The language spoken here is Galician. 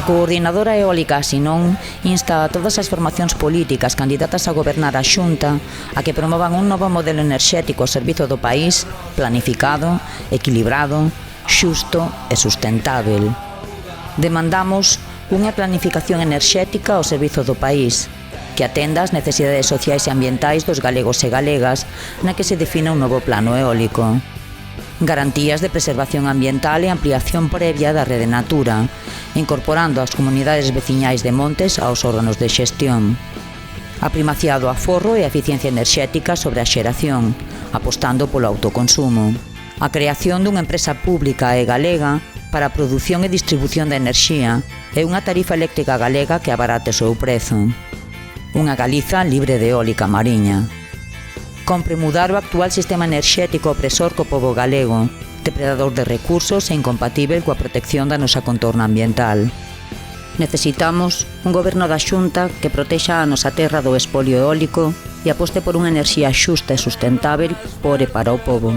Coordinadora Eólica Asinón insta a todas as formacións políticas candidatas a gobernar a Xunta a que promovan un novo modelo enerxético ao servizo do país, planificado, equilibrado, xusto e sustentável. Demandamos unha planificación enerxética ao servizo do país, que atenda as necesidades sociais e ambientais dos galegos e galegas, na que se defina un novo plano eólico. Garantías de preservación ambiental e ampliación previa da rede Natura, incorporando as comunidades veciñais de montes aos órganos de xestión. A primacía do aforro e a eficiencia enerxética sobre a xeración, apostando polo autoconsumo. A creación dunha empresa pública e galega para a produción e distribución de enerxía e unha tarifa eléctrica galega que abarate o seu prezo. Unha Galiza libre de eólica mariña. Compre mudar o actual sistema enerxético opresor co pobo galego, depredador de recursos e incompatível coa protección da nosa contorna ambiental. Necesitamos un goberno da Xunta que protexa a nosa terra do espolio eólico e aposte por unha enerxía xusta e sustentável por e para o pobo.